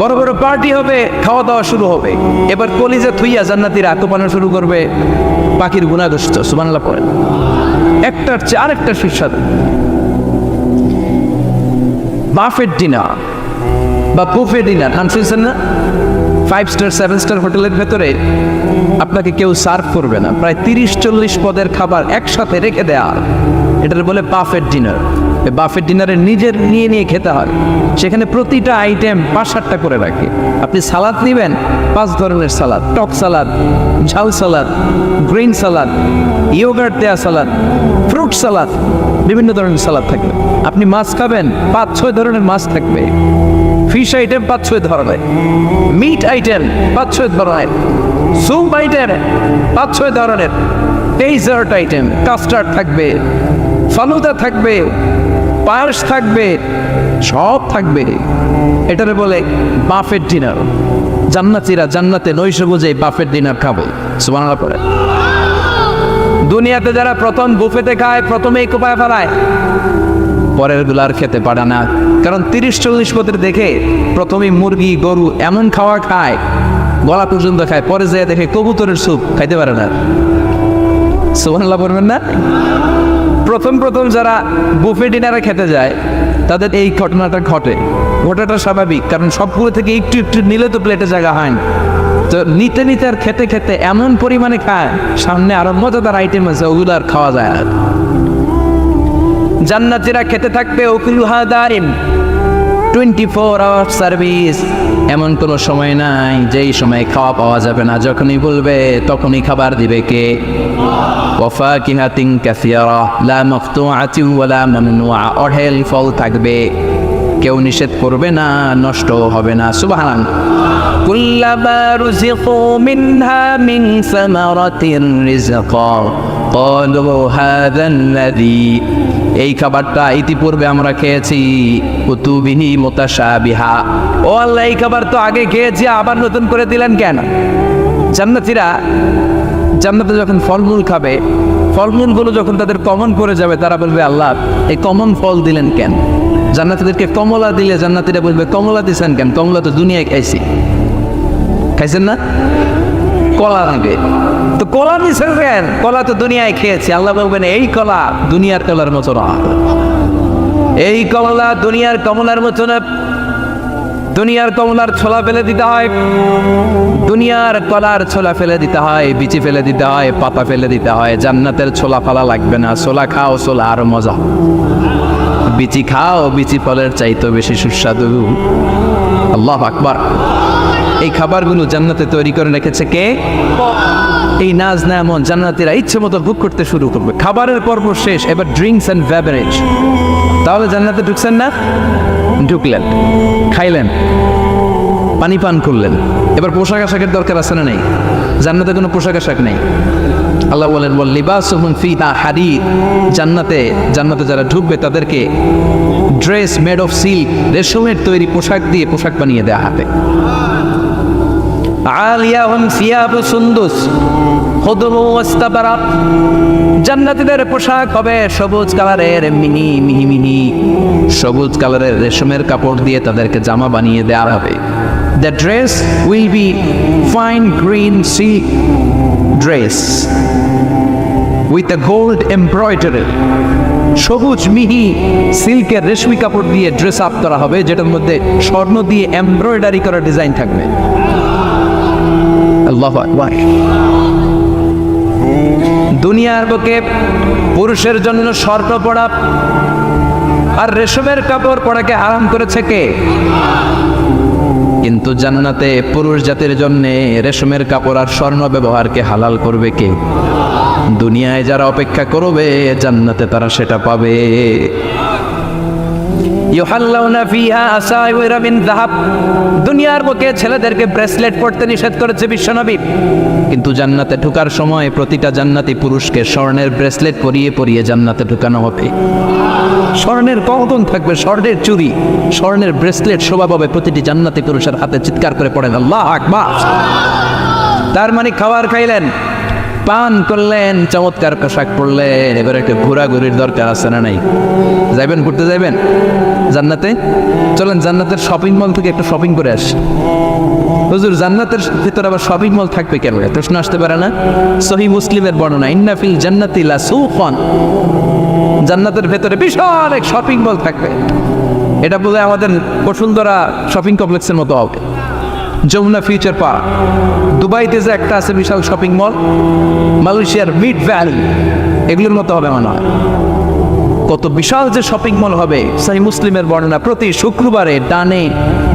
Speaker 1: বড় বড় পার্টি হবে, খাওয়া দাওয়া শুরু হবে। এবার কলিজা থুইয়া জান্নাতীরা আকোপানো শুরু করবে পাখির গুনাহ গোশত। সুবহানাল্লাহ পড়েন। একটার চেয়ে আরেকটা সুস্বাদু। বাফেট ডিনার বা বুফে ডিনার নাম শুনছেন না? 5 স্টার 7 স্টার হোটেলের ভেতরে আপনাকে কেউ সার্ভ করবে না, প্রায় 30-40 পদের খাবার একসাথে রেখে দেয়া, এটার বলে বাফেট ডিনার। বাফেট ডিনারে নিজের নিয়ে খেতে হয়। সেখানে প্রতিটা আইটেম 5-7টা করে রাখে। আপনি সালাদ নেবেন, 5 ধরনের সালাদ, টক সালাদ, ঝাল সালাদ, গ্রিন সালাদ, ইয়োগার্ট দেয়া সালাদ, ফ্রুট সালাদ, বিভিন্ন ধরনের সালাদ থাকবে। আপনি মাছ খাবেন, 5-6 ধরনের মাছ থাকবে। ফিশ আইটেম 5-6 ধরনের, মিট আইটেম 5-6 ধরনের, স্যুপ আইটেম 5-6 ধরনের, ডেজার্ট আইটেম, কাস্টার্ড থাকবে, ফালুদা থাকবে, পায়েস থাকবে, সব থাকবে। এটারে বলে বাফেট ডিনার। জান্নাতীরা জান্নাতে নৈশ বুঝে বাফেট ডিনার খাবে। সুবহানাল্লাহ পড়ে। দুনিয়াতে যারা প্রথম বুফেতে খায়, প্রথমেই কোপায় ফেলায়, পরের গুলো আর খেতে পারে না। কারণ 30-40 পদের দেখে প্রথমেই মুরগি গরু এমন খাওয়া খায়, গলা পর্যন্ত খায়, পরে যেয়ে দেখে কবুতরের স্যুপ খাইতে পারে না। সুবহানাল্লাহ পড়বেন না? প্রথম যারা বুফে ডিনারে খেতে যায় তাদের এই ঘটনাটা ঘটাটা স্বাভাবিক, কারণ সবগুলো থেকে একটু একটু নিলে তো প্লেটে জায়গা হয় না। তো নিতে নিতে আর খেতে খেতে এমন পরিমাণে খায়, সামনে আরো মজাদার আইটেম আছে, ওগুলো আর খাওয়া যায় না। জান্নাতীরা খেতে থাকবে উকুলুহা দাইম, 24 আওয়ার সার্ভিস। এমন কোনো সময় নাই যেই সময় খাওয়া পাওয়া যাবে না। যখনই বলবে তখনই খাবার দিবে কে? ওয়াফাকিহাতিন কাসীরা লা মাকতুআতিন ওয়ালা মামনুআ। অঢেল ফল থাকবে, কেউ নিষেধ করবে না, নষ্ট হবে না। সুবহানাল্লাহ। কুল্লামা রুজিকু মিনহা মিন সামারাতির রিজকা ক্বালু হাযাল্লাযী। এই খাবারটা ইতিপূর্বে আমরা খেয়েছি, কুতুবিহি মুতাশাবিহা। ও আল্লাহ, এই খাবার তো আগে খেয়েছি, আবার নতুন করে দিলেন কেন? জান্নাতীরা জান্নাতে যখন ফলমূল খাবে, ফলমূলগুলো যখন তাদের কমন পড়ে যাবে, তারা বলবে আল্লাহ এই কমন ফল দিলেন কেন? জান্নাতীদেরকে কমলা দিলে জান্নাতীরা বলবে কমলা দিছেন কেন? কমলা তো দুনিয়ায় খাইছি। খাইছেন না? কলা আগে তো কলা দিছেন কেন? কলা তো দুনিয়ায় খেয়েছি। আল্লাহ বলবেন এই কলা দুনিয়ার কলার মতো না, এই কমলা দুনিয়ার কমলার মতো না। দুনিয়ার কমলার ছোলা ফেলে দিতে হয়, দুনিয়ার কলার ছোলা ফেলে দিতে হয়, বিচি ফেলে দিতে হয়, পাতা ফেলে দিতে হয়। জান্নাতের ছোলা ফলা লাগবে না। ছোলা খাও, ছোলা আরো মজা। বিচি খাও, বিচি ফলের চাইতো বেশি সুস্বাদু। আল্লাহু আকবার। এই খাবারগুলো জান্নাতে তৈরি করে রেখেছে কে? এই নাজ নেয়ামত জান্নাতীরা ইচ্ছে মতো ভোগ করতে শুরু করবে। খাবারের পর্ব শেষ, এবার ড্রিঙ্কস এন্ড বেভারেজ। তাহলে জান্নাতে ঢুকছেন না? ঢুকলেন, খাইলেন, পানি পান করলেন। এবার পোশাক আশাকের দরকার আছে না নেই? জান্নাতে কোনো পোশাক আশাক নেই। আল্লাহ বলেন ওয়াল লিবাসুহুম ফিহা হারির। জান্নাতে যারা ঢুকবে তাদেরকে ড্রেস মেড অফ সিল্ক, রেশমের তৈরি পোশাক দিয়ে পোশাক বানিয়ে দেওয়া হবে। আলিয়াহুম সিয়াবু সুন্দুস খুদরু ওয়াস্তাবরাক। জান্নাতীদের পোশাক হবে সবুজ কালারের, মিহি সবুজ কালারের রেশমের কাপড় দিয়ে তাদেরকে জামা বানিয়ে দেওয়া হবে। The dress will be fine green silk dress with a gold embroidery. সবুজ মিহি সিল্কের রেশমি কাপড় দিয়ে ড্রেস আপ করা হবে, যেটার মধ্যে স্বর্ণ দিয়ে এমব্রয়ডারি করা ডিজাইন থাকবে। আল্লাহু আকবার। দুনিয়ার বুকে পুরুষের জন্য স্বর্ণ পরা আর রেশমের কাপড় পরাকে হারাম করেছে কে? কিন্তু জান্নাতে পুরুষ জাতির জন্য রেশমের কাপড় আর স্বর্ণ ব্যবহারকে হালাল করবে কে? দুনিয়ায় যারা অপেক্ষা করবে জান্নাতে তারা সেটা পাবে। ইউহাল্লাউনা ফিহা আসাইরা মিন যাহাব। দুনিয়ার বুকে ছেলেদেরকে ব্রেসলেট পরতে নিষেধ করেছে বিশ্বনবী, কিন্তু জান্নাতে ঢোকার সময় প্রতিটা জান্নাতি পুরুষকে স্বর্ণের ব্রেসলেট পরিয়ে পরিয়ে জান্নাতে ঢোকানো হবে। স্বর্ণের কঙ্কন থাকবে, স্বর্ণের চুড়ি, স্বর্ণের ব্রেসলেট শোভা পাবে প্রতিটি জান্নাতি পুরুষের হাতে। চিৎকার করে পড়েন আল্লাহু আকবার। তার মানে খাবার খাইলেন, পান করলেন, চমৎকার পোশাক পরলেন, এবার একটা ঘোরাঘুরির দরকার আছে না নাই? যাইবেন, ঘুরতে যাইবেন জান্নাতে? চলেন জান্নাতের শপিং মল থেকে একটা শপিং করে আসি। হুজুর জান্নাতের ভিতরে আবার শপিং মল থাকবে কেন? প্রশ্ন আসতে পারে না? সহিহ মুসলিমের বর্ণনা, ইন্না ফিল জান্নাতি লা সুকান, জান্নাতের ভেতরে বিশাল এক শপিং মল থাকবে। এটা বলে আমাদের বসুন্ধরা শপিং কমপ্লেক্সের মতো হবে, যমুনা ফিউচার পার্ক। দুবাইতে যে একটা আছে বিশাল শপিং মল, মালয়েশিয়ার মিড ভ্যালি, এগুলোর মতো হবে মনে হয়। কত বিশাল যে শপিং মল হবে। সহিহ মুসলিমের বর্ণনা, প্রতি শুক্রবারে ডানে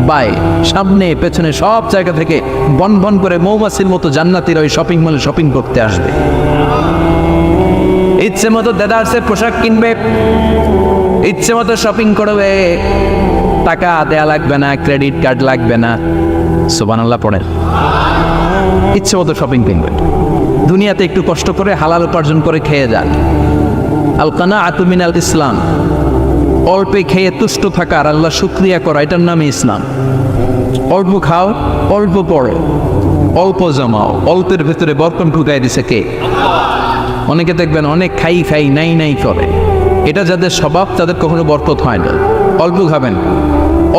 Speaker 1: বায়ে সামনে পেছনে সব জায়গা থেকে বন বন করে মৌমাছির মতো জান্নাতীরা ওই শপিং মলে শপিং করতে আসবে। ইচ্ছে মতো দেদারসের পোশাক কিনবে, ইচ্ছে মতো শপিং করবে, টাকা দেয়া লাগবে না, ক্রেডিট কার্ড লাগবে না। সুবহানাল্লাহ পড়েন। ইচ্ছে মতো শপিং কিনবে। দুনিয়াতে একটু কষ্ট করে হালাল উপার্জন করে খেয়ে যান। আল কানাআতু মিনাল ইসলাম, অল্পে খেয়ে তুষ্ট থাকা আর আল্লাহ শুকরিয়া করা, এটার নামই ইসলাম। অল্প খাও, অল্প পড়ো, অল্প জমাও, অল্পের ভেতরে বরকত ঢুকাই দিছে কে? অনেকে দেখবেন অনেক খাই খাই নাই নাই করে, এটা যাদের স্বভাব তাদের কখনো বরকত হয় না। অল্প খাবেন,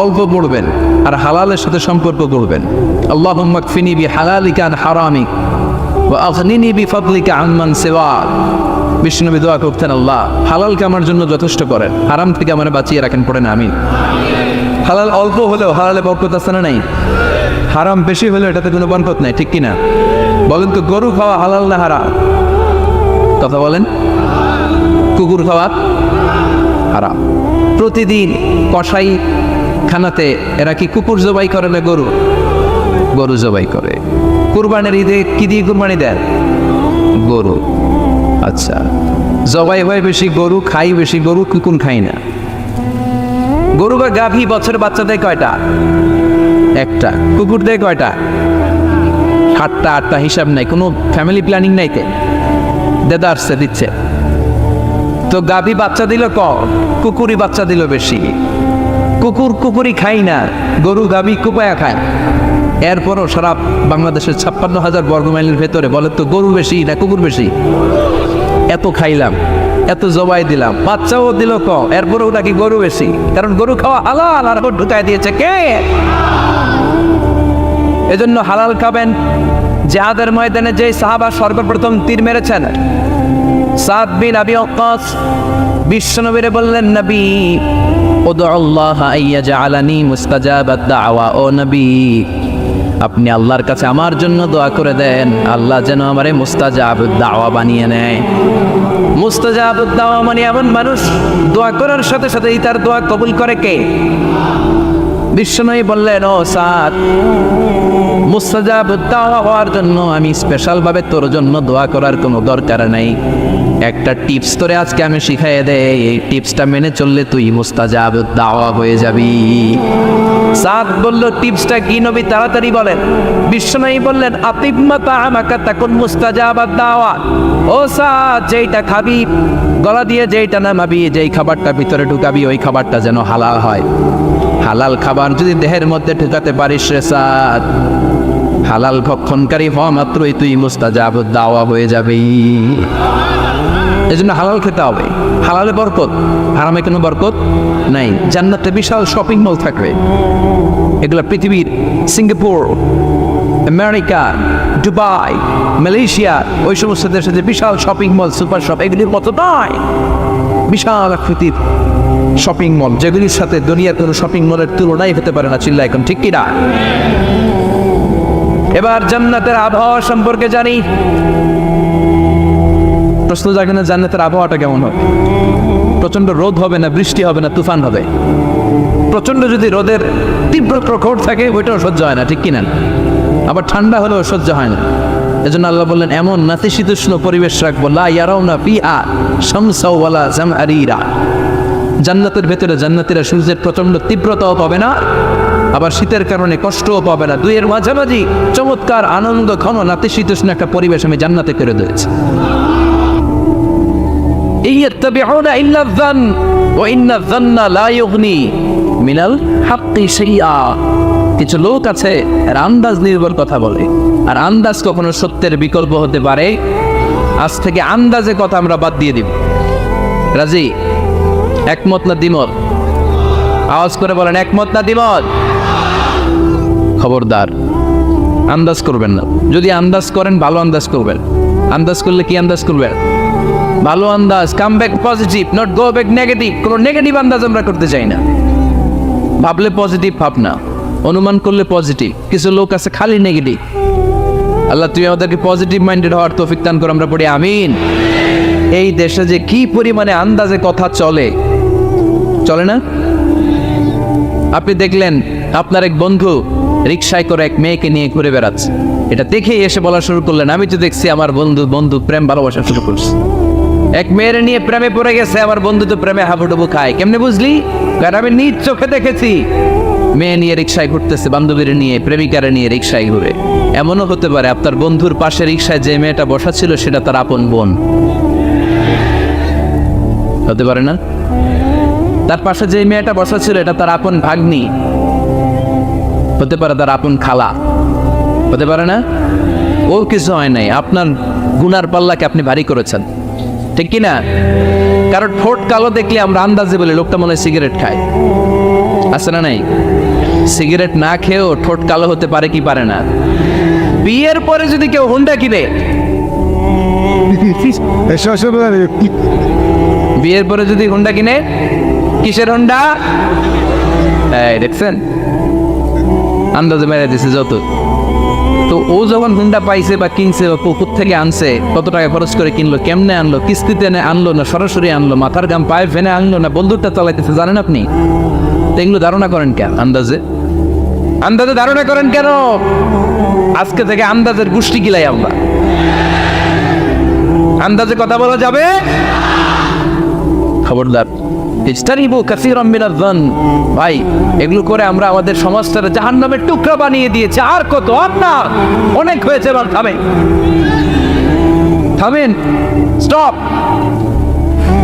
Speaker 1: অল্প পড়বেন, আর হালালের সাথে সম্পর্ক করবেন। আল্লাহুম্মা কফিনি বিহালালিকা আন হারামিক ওয়া আগনিনি বিফাদলিকা আম্মান সিওয়াক। বিষ্ণুনবী দোয়া করতেন, আল্লাহ হালালকে আমার জন্য যথেষ্ট করেন, হারাম থেকে আমারে বাঁচিয়ে রাখেন। পড়েন আমিন। হালাল অল্প হলেও হালালে বরকত আছে না নাই? হারাম বেশি হলেও এটাতে কোনো বরকত নাই, ঠিক কিনা? বলেন তো, গরু খাওয়া হালাল না হারাম? কথা বলেন। কুকুর খাওয়া হারাম। প্রতিদিন কসাই খানাতে এরা কি কুকুর জবাই করে না গরু? গরু জবাই করে। কুরবানির ঈদে কি দিয়ে কুরবানি দেন? গরু। আচ্ছা, জবাই হয় বেশি গরু, খাই বেশি গরু, কুকুর খাই না। গরু বা গাভী বছর বাচ্চা দেয় কয়টা? একটা। কুকুর দেয় কয়টা? 7টা 8টা, হিসাব নাই, কোনো ফ্যামিলি প্ল্যানিং নাই। তে দেদা আসছে দিচ্ছে তো গাভী বাচ্চা দিল কম, কুকুরই বাচ্চা দিল বেশি। কুকুরি খাই না, গরু গাভী কুপায়া খায়। এরপরও সারা বাংলাদেশের 56,000 বর্গমাইলের ভেতরে বলে তো গরু বেশি না কুকুর বেশি? এত খাইলাম, এত জবাই দিলাম, বাচ্চাও দিল কম, এরপরেও নাকি গরু বেশি। কারণ গরু খাওয়া হালাল, আর ঢুকাই দিয়েছে কে? এজন্য হালাল খাবেন। জিহাদের ময়দানে যে সাহাবা সর্বপ্রথম তীর মেরেছেন, সাদ বিন আবি ওয়াক্কাস, বিশ্বনবীরে বললেন, নবী উদউল্লাহ আইয়াজআলানি মুস্তাজাবাদ দাওয়া। ও নবী, আপনি আল্লাহর কাছে আমার জন্য দোয়া করে দেন, আল্লাহ যেন আমারে মুস্তাজাবুদ দাওয়া বানিয়ে নেয়। মুস্তাজাবুদ দাওয়া মানে এমন মানুষ দোয়া করার সাথে সাথেই তার দোয়া কবুল করে কে? বিশ্বনবী বললেন, ও সাদ, মুস্তাজাবুদ দাওয়া হওয়ার জন্য আমি স্পেশাল ভাবে তোর জন্য দোয়া করার কোনো দরকার নাই। একটা টিপস তোরে আজকে আমি শিখাইয়ে দেই, এই টিপসটা মেনে চললে তুই মুস্তাজাবুদ দাওয়া হয়ে যাবি। সাদ বলল, টিপসটা কি নবী? তাড়াতাড়ি বলেন। বিশ্বনবী বললেন, আতিম্মা তাআমাকা তাকুন মুস্তাজাবাদ দাওয়া। ও সাদ, যেইটা খাবি, গলা দিয়ে যেইটা নামাবি, যেই খাবারটা ভিতরে ঢুকাবি, ওই খাবারটা যেন হালাল হয়। হালাল খাবার যদি দেহের মধ্যে ঢুকাতে পারিস রে সাদ, হালাল ভক্ষণকারী হওয়া মাত্রই তুই মুস্তাজাবুদ দাওয়া হয়ে যাবি। এজন্য হালাল খেতে হবে। হালালে বরকত, হারামে কোনো বরকত নাই। জান্নাতে বিশাল শপিং মল থাকবে। এগুলো পৃথিবীর সিঙ্গাপুর, আমেরিকা, দুবাই, মালয়েশিয়া, ওই সমস্ত দেশে যে বিশাল শপিং মল, সুপার শপ, এগুলির মতো নয়। বিশাল আকৃতির শপিং মল, যেগুলির সাথে দুনিয়ার কোনো শপিং মলের তুলনাই হতে পারে না। চিল্লা এখন ঠিক কিনা? এবার জান্নাতের আবহাওয়া সম্পর্কে জানি। প্রশ্ন জাগে না, জান্নাতের আবহাওয়াটা কেমন হবে? প্রচন্ড রোদ হবে না বৃষ্টি হবে না তুফান হবে? প্রচন্ড যদি রোদের তীব্র প্রখর থাকে ওইটাও সহ্য হয় না, ঠিক কিনা? আবার ঠান্ডা হলেও সহ্য হয় না। এজন্য আল্লাহ বললেন, এমন নাতিশীতোষ্ণ পরিবেশ রাখবো, লা ইয়ারাউনা ফিহা শামসা ওয়ালা জামহারিরা। জান্নাতের ভেতরে জান্নাতীরা সূর্যের প্রচন্ড তীব্রতাও পাবে না, আবার শীতের কারণে কষ্টও পাবে না। দুইয়ের মাঝামাঝি চমৎকার আনন্দ ঘন নাতিশীতোষ্ণ একটা পরিবেশ আমি জান্নাতে করে দিয়েছি। ইয়াত্তাবিউনা ইল্লা যান ওয়া ইন্না যান্না লা ইউগনি মিনাল হাক্কি শাইআ। কিছু লোক আছে আর আন্দাজ নির্ভর কথা বলে, আর আন্দাজ কখনো সত্যের বিকল্প হতে পারে। আজ থেকে আন্দাজে কথা আমরা বাদ দিয়ে দিব। রাজি? একমত না দ্বিমত? আওয়াজ করে বলেন একমত না দ্বিমত? খবরদার আন্দাজ করবেন না। যদি আন্দাজ করেন ভালো আন্দাজ করবেন। আন্দাজ করলে কি আন্দাজ করবেন? ভালো আন্দাজ। Come back positive, not go back negative. কোনো নেগেটিভ আন্দাজ আমরা করতে চাই না। ভাবলে পজিটিভ ভাবনা, অনুমান করলে পজিটিভ। কিছু লোক আছে খালি নেগেটিভ। আল্লাহ তুমি আমাদেরকে পজিটিভ মাইন্ডেড হওয়ার তৌফিক দান করো, আমরা পড়ি আমিন। এই দেশে যে কি পরিমাণে আন্দাজে কথা চলে, চলে না? আপনি দেখলেন আপনার এক বন্ধু রিকশায় করে এক মেয়েকে নিয়ে ঘুরে বেড়াচ্ছে, এটা দেখেই এসে বলা শুরু করলেন আমি তো দেখছি আমার বন্ধু প্রেম ভালোবাসা শুরু করছে। এক মেয়ের নিয়ে প্রেমে পড়ে গেছে, আমার বন্ধু তো প্রেমে হাবুডুবু খায়। কেমনে বুঝলি? কারণ আমি নিজ চোখে দেখেছি। মেয়ে নিয়ে রিকশায় ঘুরতেছে, বান্ধবীর নিয়ে, প্রেমিকারে নিয়ে রিকশায় ঘুরে। এমনও হতে পারে আপনার বন্ধুর পাশে রিকশায় যে মেয়েটা বসা ছিল সেটা তার আপন বোন, হতে পারে না? তার পাশে যে মেয়েটা বসা ছিল এটা তার আপন ভাগ্নি, হতে পারে তার আপন খালা, হতে পারে না? ও কিছু হয় নাই, আপনার গুনার পাল্লাকে আপনি ভারী করেছেন, ঠিক কি না? কারণ ঠোঁট কালো দেখলে আমরা আন্দাজে বলি লোকটা মনে হয় সিগারেট খায়, আছে না নাই? সিগারেট না খেয়েও ঠোঁট কালো হতে পারে কি পারে না? বিয়ের পরে যদি কেউ হুন্ডা কিনে, বিয়ের পরে যদি হুন্ডা কিনে, কিসের হুন্ডা? এই দেখছেন, আন্দাজে মেরে দিছে যত। তো ও যখন হুন্ডা পাইছে বা কিনছে বা পুকুর থেকে আনছে, কত টাকা খরচ করে কিনলো, কেমনে আনলো, কিস্তিতে আনলো না সরাসরি আনলো, মাথার গাম পায়ে ফেনে আনলো না বন্দুকটা চালাইতেছে, জানেন আপনি? তো এগুলো ধারণা করেন কেন? আন্দাজে ধারণা করেন কেন? আজকে থেকে আন্দাজের গোষ্ঠী গিলাই আমরা। আন্দাজে কথা বলা যাবে? খবরদার। ইজতানিবু কাসীরাম মিনাজ যান। ভাই এগুলো করে আমরা আমাদের সমাজটাকে জাহান্নামের টুকরা বানিয়ে দিয়েছি। আর কত? আপনার অনেক হয়েছে, এবার থামেন, স্টপ,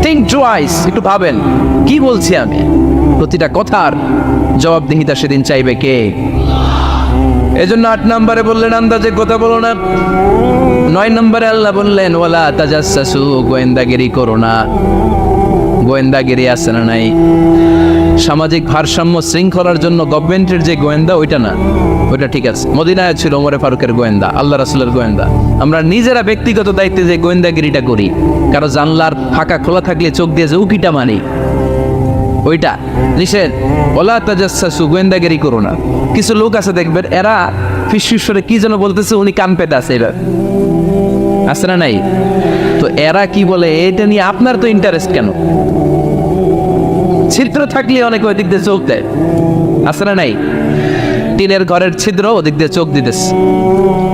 Speaker 1: থিঙ্ক টুয়াইস। একটু ভাবেন কি বলছি আমি। প্রতিটা কথার জবাবদিহিতা সেদিন চাইবে কে? এজন্য 8 নম্বরে বললেন আন্দাজে কথা বলো না। 9 নম্বরে আল্লাহ বললেন ওয়ালা তাজাসসু, গোয়েন্দাগিরি করো না। গোয়েন্দাগিরি আছে না নাই? সামাজিক ভারসাম্য শৃঙ্খলার জন্য গভর্নমেন্টের যে গোয়েন্দা ওইটা না, ওইটা ঠিক আছে। মদিনায় ছিল ওমরে ফারুকের গোয়েন্দা, আল্লাহ রাসূলের গোয়েন্দা। আমরা নিজেরা ব্যক্তিগত দায়িত্বে যে গোয়েন্দাগিরিটা করি, কারো জানলার ফাঁকা খোলা থাকলে চোখ দিয়ে যে উকিটা মানি, ওইটা নিষেধ। ওলা তাজাসসু, গোয়েন্দাগিরি করো না। কিছু লোক আছে দেখবেন এরা ফিসফিসরে কি যেন বলতেছে, উনি কান পেতে আছে, এবার আছে না নাই? তো এরা কি বলে এটা নিয়ে আপনার তো ইন্টারেস্ট কেন? ছিদ্র থাকলে অনেকে ওই দিক দিয়ে চোখ দেয়, আছে না নাই? টিনের ঘরের ছিদ্র ওদিক দিয়ে চোখ দিতেছে।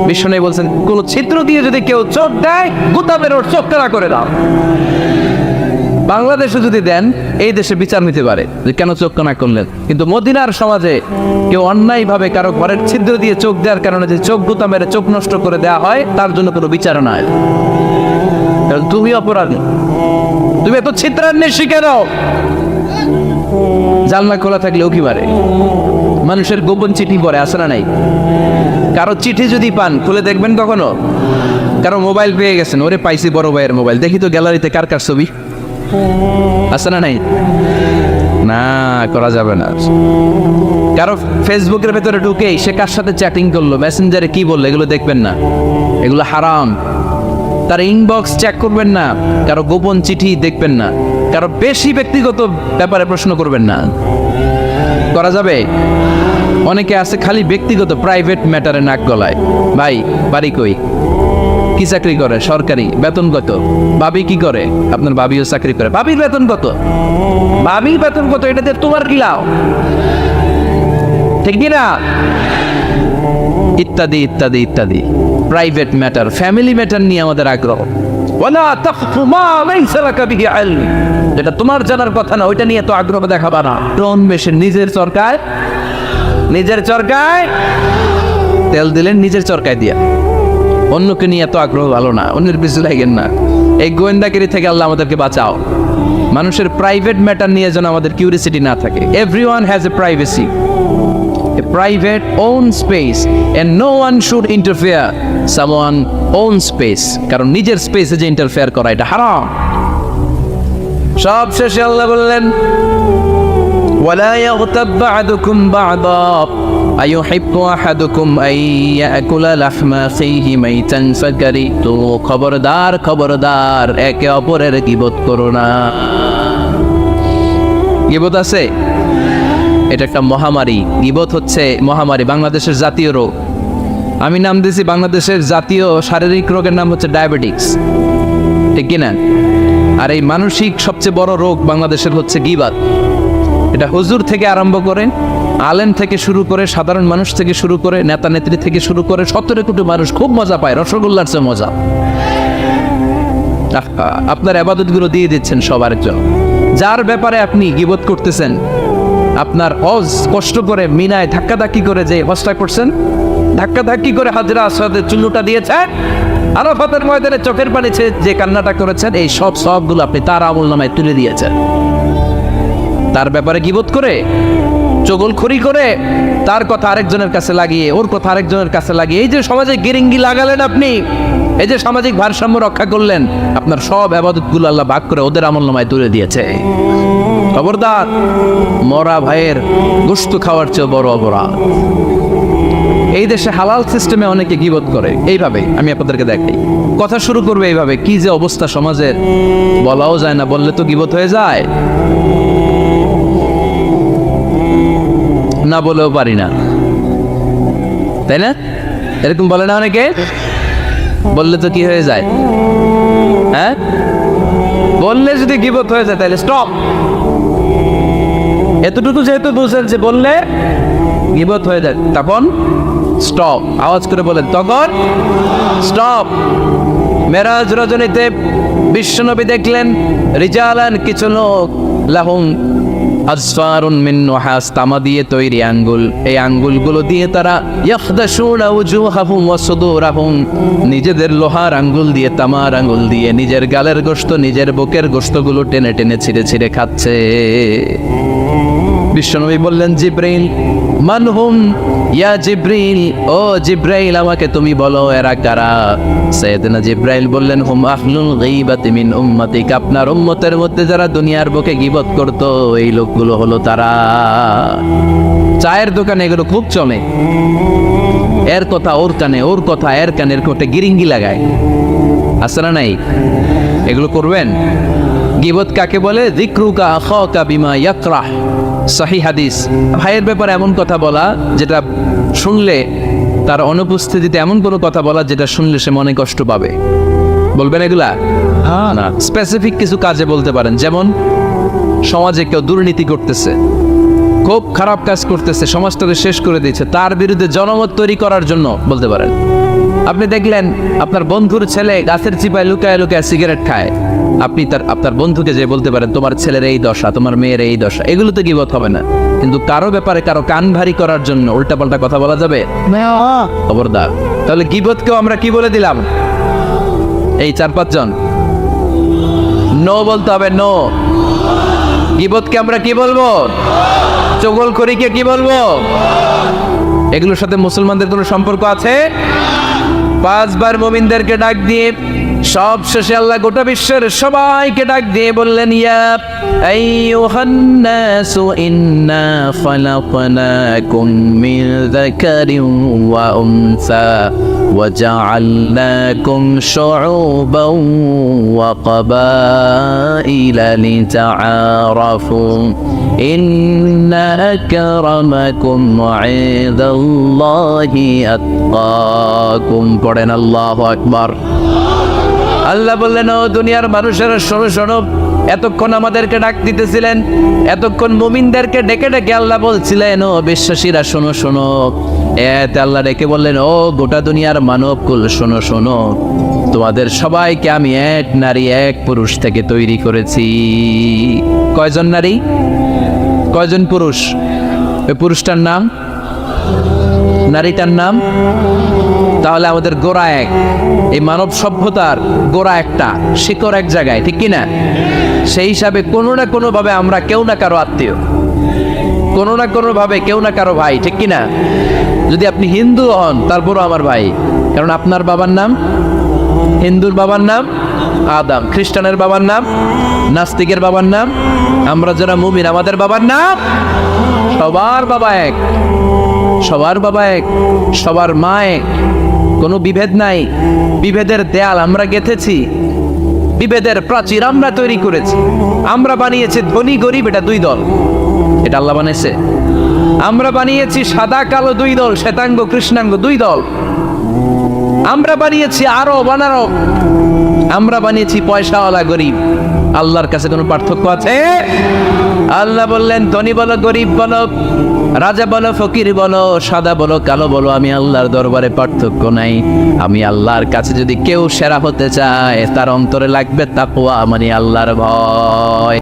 Speaker 1: বিষ্ণু বলছেন কোন ছিদ্র দিয়ে যদি কেউ চোখ দেয়, গুতাবের ওর চোখ কানা করে দাও। বাংলাদেশে যদি দেন এই দেশে বিচার নিতে পারে যে কেন চোখ কানা করলেন। কিন্তু মদিনার সমাজে কেউ অন্যায়ভাবে কারো ঘরের ছিদ্র দিয়ে চোখ দেওয়ার কারণে যে চোখ গুতা মেরে চোখ নষ্ট করে দেওয়া হয়, তার জন্য কোনো বিচার নয়। তুমি অপরাধী, তুমি এত ছিদ্রান্বেষী কেন? জানলা খোলা থাকলেও কি মারে? মানুষের গোপন চিঠি পড়ে, আসে না নাই? কারো চিঠি যদি পান খুলে দেখবেন কখনো? কারো মোবাইল পেয়ে গেছেন, ওরে পাইছি বড় ভাইয়ের মোবাইল, দেখি তো গ্যালারিতে কার কার ছবি, আছে না নাই? না, করা যাবে না। কারো ফেসবুকের ভেতরে ঢুকে সে কার সাথে চ্যাটিং করলো, মেসেঞ্জারে কি বললো, এগুলো দেখবেন না, এগুলো হারাম। তার ইনবক্স চেক করবেন না, কারো গোপন চিঠি দেখবেন না, কারো বেশি ব্যক্তিগত ব্যাপারে প্রশ্ন করবেন না। করা যাবে? অনেকে আছে খালি ব্যক্তিগত প্রাইভেট ম্যাটারে নাক গলায়। ভাই বাড়ি কই, কি চাকরি করে, সরকারি, বেতন কত? ভাবি কি করে? আপনার ভাবিও চাকরি করে, ভাবির বেতন কত? ভাবির বেতন কত? এটাতে তোমার কি লাভ? ঠিক না? ইত্যাদি ইত্যাদি ইত্যাদি। প্রাইভেট ম্যাটার, ফ্যামিলি ম্যাটার নিয়ে আমাদের আগ্রহ। ওয়ালা তাখফু মা লাইসা লাকা বিহি ইলম, যেটা তোমার জানার কথা না ওইটা নিয়ে তো আগ্রহ দেখাবা না। টন বেশি নিজের চরকায় তেল দিলেন, নিজের চরকায় দিয়া। অন্যকে নিয়ে এত আগ্রহ ভালো না, অন্যের পিছু লাগেন না। এই গোয়েন্দাগিরি থেকে আল্লাহ আমাদেরকে বাঁচাও। মানুষের প্রাইভেট ম্যাটার নিয়ে যেন আমাদের কিউরিসিটি না থাকে। Everyone has a privacy, a private own space, and no one should interfere someone own space, কারণ নিজের স্পেসে যে ইন্টারফেয়ার করা এটা হারাম। সব শেষে আল্লাহ বললেন ওয়ালা ইয়াগতাব বা'দুকুম বা'দা আইয়ুহিব্বু আহাদুকুম আন ইয়াকুলা লাহমা আখিহি মাইতান ফাকারিতু, খবরদার একে অপরের গীবত করো না। গীবত আছে, এটা একটা মহামারী। গীবত হচ্ছে মহামারী, বাংলাদেশের জাতীয় রোগ। আমি নাম দিয়েছি বাংলাদেশের জাতীয় শারীরিক রোগের নাম হচ্ছে ডায়াবেটিক্স, ঠিক কিনা? আর এই মানসিক সবচেয়ে বড় রোগ বাংলাদেশের হচ্ছে গীবত। এটা হুজুর থেকে আরম্ভ করে, আলেম থেকে শুরু করে, সাধারণ মানুষ থেকে শুরু করে, নেতা নেত্রী থেকে শুরু করে 17 কোটি মানুষ খুব মজা পায়, রসগোল্লার চেয়ে মজা। আপনার ইবাদতগুলো দিয়ে দিচ্ছেন সবার জন্য, যার ব্যাপারে আপনি গীবত করতেছেন। আপনার হজ কষ্ট করে মিনায় ধাক্কাধাক্কি করে যে হজটা করছেন, ধাক্কাধাক্কি করে হাজরা আসওয়াদের চুল্লুটা দিয়েছেন, আরাফাতের ময়দানে চোখের পানি ছেড়ে যে কান্নাটা করেছেন, এই সবগুলো আপনি তার আমলনামায় তুলে দিয়েছেন। তার ব্যাপারে গীবত করে, চগলখড়ি করে, তার কথা আরেকজনের কাছে লাগিয়ে, ওর কথা আরেকজনের কাছে লাগিয়ে, এই যে সমাজে গিরিঙ্গি লাগালেন আপনি, এই যে সামাজিক ভারসাম্য রক্ষা করলেন, আপনার সব ইবাদতগুলো আল্লাহ ভাগ করে ওদের আমলনামায় তুলে দিয়েছে। খবরদার, মরা ভাইয়ের গোশত খাওয়ার চেয়ে বড় অপরাধ। এই দেশে হালাল সিস্টেমে অনেকে গীবত করে এইভাবে, আমি আপনাদেরকে দেখাই। কথা শুরু করবে এইভাবে, কি যে অবস্থা সমাজের, বলাও যায় না, বললে তো গীবত হয়ে যায়, না বলেও পারি না, তাই না? এরকম বলে না অনেকে, বললে তো কি হয়ে যায়, হ্যাঁ? বললে যদি গীবত হয়ে যায় তাহলে স্টপ। এতটুকু যেহেতু বুঝেন যে বললে গীবত হয়ে যায়, তখন স্টপ। আওয়াজ করে বলেন, তখন স্টপ। মেরাজ রজনীতে বিশ্বনবী দেখলেন রিজালান, কিছু লোক, লাহুম আসফারুন মিন নুহাস, তামা দিয়ে তৈরি আঙ্গুল, এই আঙ্গুলগুলো দিয়ে তারা ইয়াখদাশুনা উজুহাহুম ওয়া সুদুরাহুম, নিজেদের লোহার আঙ্গুল দিয়ে, তামার আঙ্গুল দিয়ে নিজের গালের গোশত, নিজের বুকের গোশতগুলো টেনে টেনে ছিঁড়ে ছিঁড়ে খাচ্ছে। বিশ্বনবী বললেন, জিব্রাইল, মানহুম ইয়া জিব্রাইল, ও জিব্রাইল আমাকে তুমি বলো এরা কারা? সাইয়েদনা জিব্রাইল বললেন, হুম আহলুল গীবাতি মিন উম্মতিক, আপনার উম্মতের মধ্যে যারা দুনিয়ার বুকে গীবত করত, এই লোকগুলো হলো তারা। চায়ের দোকানে এগুলো খুব চলে, এর কথা ওর কানে, ওর কথা এর কানের কোটে গিরিঙ্গি লাগায়, আছে না নাই? এগুলো করবেন। গীবত কাকে বলে? যিকরুকা আখাকা বিমা ইয়াকরাহ, সহিহ হাদিস। ভাইয়ের ব্যাপারে এমন কথা বলা যেটা শুনলে, তার অনুপস্থিতিতে এমন কোনো কথা বলা যেটা শুনলে সে মনে কষ্ট পাবে, বলবেন এগুলা? না, স্পেসিফিক কিছু কাজে বলতে পারেন। যেমন সমাজে কেউ দুর্নীতি করতেছে, খুব খারাপ কাজ করতেছে, সমাজটাকে শেষ করে দিচ্ছে, তার বিরুদ্ধে জনমত তৈরি করার জন্য বলতে পারেন। আপনি দেখলেন আপনার বন্ধুর ছেলে গাছের চিপায় লুকায় লুকায় সিগারেট খায়, আপনি আপনার বন্ধুকে যে বলতে পারেন, তোমার ছেলের এই দশা, তোমার মেয়ের এই দশা। এগুলো তো গীবত হবে না, কিন্তু কারো ব্যাপারে কারো কান ভারী করার জন্য উল্টাপাল্টা কথা বলা যাবে? খবরদার। তাহলে গীবতকেও আমরা কি বলে দিলাম? এই 4-5 জন নো বলতে হবে, নো। গীবতকে আমরা কি বলবো? চগলখড়িকে কি বলবো? এগুলোর সাথে মুসলমানদের কোনো সম্পর্ক আছে? 5 বার মুমিনদেরকে ডাক দিয়ে সব শেষে আল্লাহ গোটা বিশ্বের সবাইকে ডাক দিয়ে বললেন, ইয়া আইয়ুহান নাসু ইন্না খালাকনাকুম মিন যাকারিন ওয়া উনসা ওয়া জাআলনাকুম শুউবান ওয়া ক্বাবাইলা লিতাআরাফু ইন্না আকরামাকুম ইনদাল্লাহি আতকাকুম। পড়েন আল্লাহু আকবার। আল্লাহ বললেন, ও দুনিয়ার মানুষেরা শোনো শোনো, এতক্ষণ আমাদেরকে ডাক দিতেছিলেন, এতক্ষণ মুমিনদেরকে ডেকে ডেকে আল্লাহ বলছিলেন, ও বিশ্বাসীরা শোনো শোনো, এতে আল্লাহ ডেকে বললেন, ও গোটা দুনিয়ার মানব কুল, শোনো শোনো, তোমাদের সবাইকে আমি এক নারী এক পুরুষ থেকে তৈরি করেছি। কয়জন নারী, কয়জন পুরুষ? ওই পুরুষটার নাম, নারীটার নাম। তাহলে আমাদের গোড়া এক, এই মানব সভ্যতার গোড়া একটা, শিকড় এক জায়গায়, ঠিক কিনা? সেই হিসাবে কোনো না কোনো ভাবে আমরা কেউ না কারো আত্মীয়, কোনো না কোনো ভাবে কেউ না কারো ভাই, ঠিক কিনা? যদি আপনি হিন্দু হন তারপরও আমার ভাই, কারণ আপনার বাবার নাম, হিন্দুর বাবার নাম আদম, খ্রিস্টানের বাবার নাম, নাস্তিকের বাবার নাম, আমরা যারা মুমিন আমাদের বাবার নাম, সবার বাবা এক, সবার বাবা এক, সবার মা এক, কোনো বিভেদ নাই। বিভেদের দেয়াল আমরা গেঁথেছি, বিভেদের প্রাচীর আমরা তৈরি করেছি, আমরা বানিয়েছি ধনী গরিব এটা দুই দল, এটা আল্লাহ বানিয়েছে। আমরা বানিয়েছি সাদা কালো দুই দল, শ্বেতাঙ্গ কৃষ্ণাঙ্গ দুই দল। আমরা বানিয়েছি আরব অনারব, আমরা বানিয়েছি পয়সাওয়ালা গরিব। আল্লাহর কাছে কোনো পার্থক্য আছে? আল্লাহ বললেন, ধনী বলো গরিব বলো, রাজা বলো ফকির বলো, সাদা বলো কালো বলো, আমি আল্লাহর দরবারে পার্থক্য নাই। আমি আল্লাহর কাছে যদি কেউ সেরা হতে চায়, তার অন্তরে লাগবে তাকওয়া, মানে আল্লাহর ভয়।